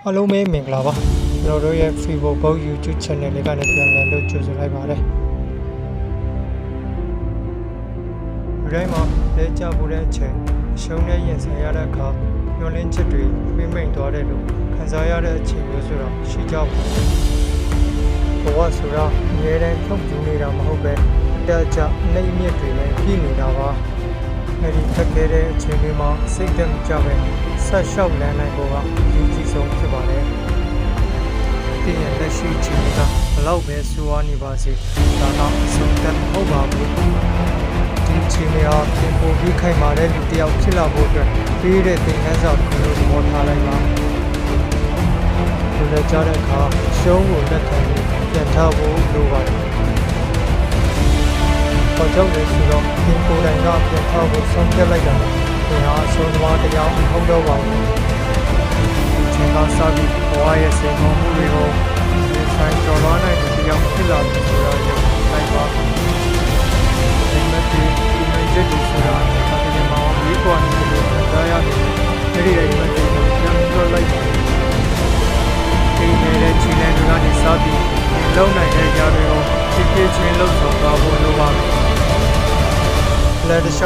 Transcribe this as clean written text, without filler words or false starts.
အားလုံးပဲမင်္ဂလာပါကျွန်တော်တို့ရဲ့ Facebook Book YouTube Channel လေးကနေပြန်လည်လို့ကြိုဆိုလိုက်ပါတယ်ဒီတိုင်းမှာလက်ကျဖို့တဲ့အချိန်အရှုံးနဲ့ရင်ဆိုင်ရတဲ့အခါညှို့လင်းချက်တွေမိမ့်သွားတယ်လို့ခံစားရတဲ့အချိန်မျိုးဆိုတော့ရှိကြပါဘူးဘဝဆိုတာအမြဲတမ်းဖြုတ်ပြနေတာမဟုတ်ပဲအတက်အကျနှိမ့်မြင့်တွေနဲ့ပြည့်နေတာပါအဲဒီထက်ခဲတဲ့အချိန်တွေမှာစိတ်တက်မကြပဲဆက်လျှောက်လန်းနိုင်ဖို့ကအရေးကြီးဆုံးဖြစ်ပါတယ်။ဒီရဲ့လက်ရှိချိန်ကဘလောက်ပဲဆိုးဝါးနေပါစေဒါတော့အဆုံးသတ်မဟုတ်ပါဘူး။ဒီချိန်မှာပြင်ပို့ပြီးခိုင်မာတဲ့လူတစ်ယောက်ဖြစ်လာဖို့အတွက်ပြီးတဲ့သင်ခန်းစာကိုလို့ပေါ်ထားလိုက်ပါ။ဒီလိုကြားတဲ့အခါရှုံးကိုလက်ခံပြီးပြန်ထားဖို့လိုပါတယ်။ပေါ်ကြောင့်လည်းဆိုတော့ပြင်ပို့တိုင်းကပြန်ထားဖို့ဆုံးဖြတ်လိုက်တာ။ဒီဟာအဆုံးသမားတရားမဟုတ်တော့ပါဘူး။ချိန်ကစားပြီးဘဝရဲ့စိန်ခေါ်မှုတွေကိုဆိုင်ကျော်လွှားနိုင်တဲ့တရားဖြစ်လာပြီဆို